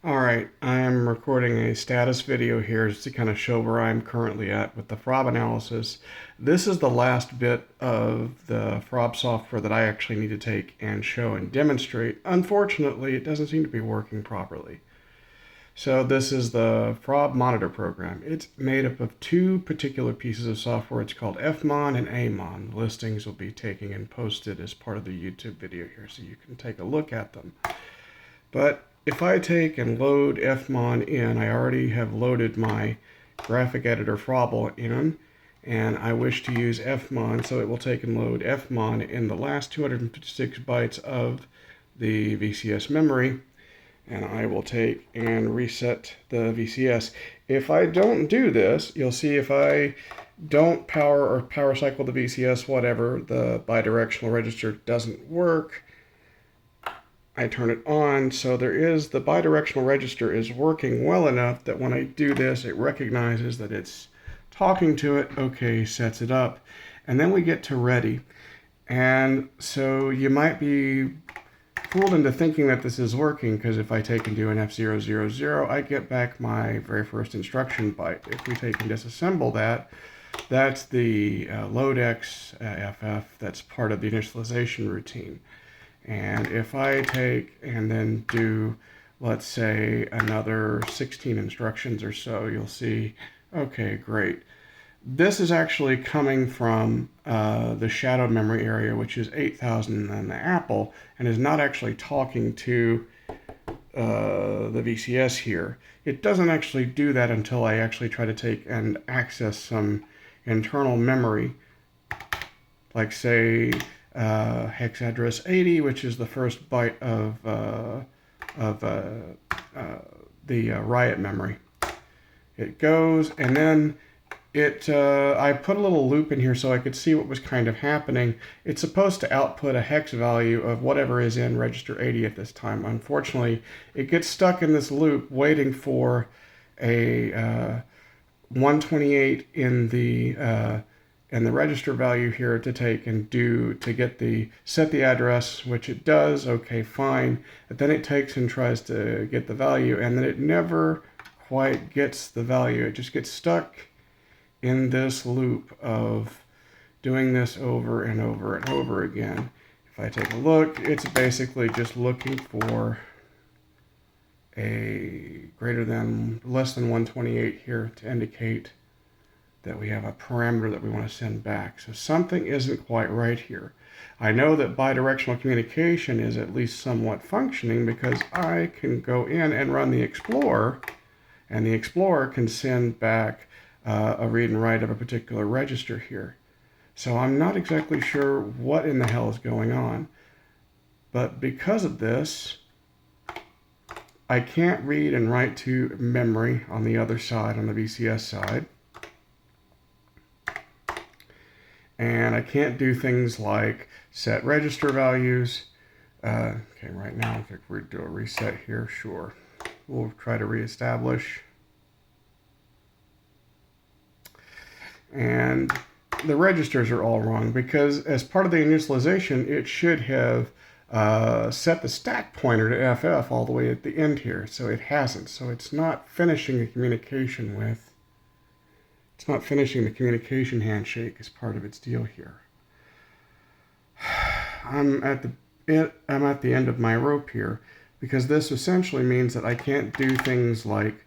Alright, I'm recording a status video here just to kind of show where I'm currently at with the FROB analysis. This is the last bit of the FROB software that I actually need to take and show and demonstrate. Unfortunately, it doesn't seem to be working properly. So this is the FROB Monitor program. It's made up of two particular pieces of software. It's called FMON and FMON. The listings will be taken and posted as part of the YouTube video here so you can take a look at them. But if I take and load FMON in, I already have loaded my graphic editor FROB in, and I wish to use FMON, so it will take and load FMON in the last 256 bytes of the VCS memory, and I will take and reset the VCS. If I don't do this, you'll see if I don't power cycle the VCS, whatever, the bidirectional register doesn't work. I turn it on, so the bidirectional register is working well enough that when I do this, it recognizes that it's talking to it, okay, sets it up, and then we get to ready. And so you might be fooled into thinking that this is working, because if I take and do an F000, I get back my very first instruction byte. If we take and disassemble that, that's the loadx FF that's part of the initialization routine. And if I take and then do, let's say, another 16 instructions or so, you'll see, okay, great. This is actually coming from the shadow memory area, which is 8,000 in the Apple, and is not actually talking to the VCS here. It doesn't actually do that until I actually try to take and access some internal memory, like say, hex address 80, which is the first byte of the riot memory. It goes, and then I put a little loop in here so I could see what was kind of happening. It's supposed to output a hex value of whatever is in register 80 at this time. Unfortunately, it gets stuck in this loop waiting for a 128 in the register value here to take and set the address, which it does, okay, fine. But then it takes and tries to get the value, and then it never quite gets the value. It just gets stuck in this loop of doing this over and over and over again. If I take a look, it's basically just looking for a less than 128 here to indicate that we have a parameter that we want to send back. So something isn't quite right here. I know that bidirectional communication is at least somewhat functioning because I can go in and run the Explorer, and the Explorer can send back a read and write of a particular register here. So I'm not exactly sure what in the hell is going on. But because of this, I can't read and write to memory on the other side, on the VCS side. And I can't do things like set register values. Okay, right now I think we'll do a reset here, sure. We'll try to reestablish. And the registers are all wrong because as part of the initialization, it should have set the stack pointer to FF all the way at the end here. So it hasn't. So it's not finishing the communication It's not finishing the communication handshake as part of its deal here. I'm at the end of my rope here because this essentially means that I can't do things like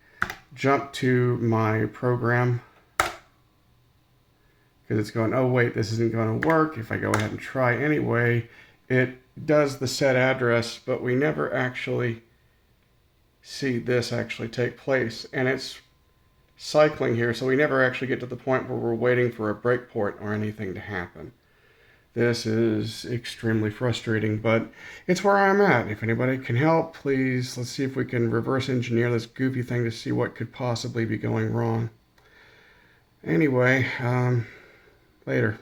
jump to my program because it's going, oh wait, this isn't going to work. If I go ahead and try anyway, it does the set address, but we never actually see this actually take place, and it's cycling here, so we never actually get to the point where we're waiting for a breakpoint or anything to happen. This is extremely frustrating, but it's where I'm at. If anybody can help, please, let's see if we can reverse engineer this goofy thing to see what could possibly be going wrong. Anyway, later.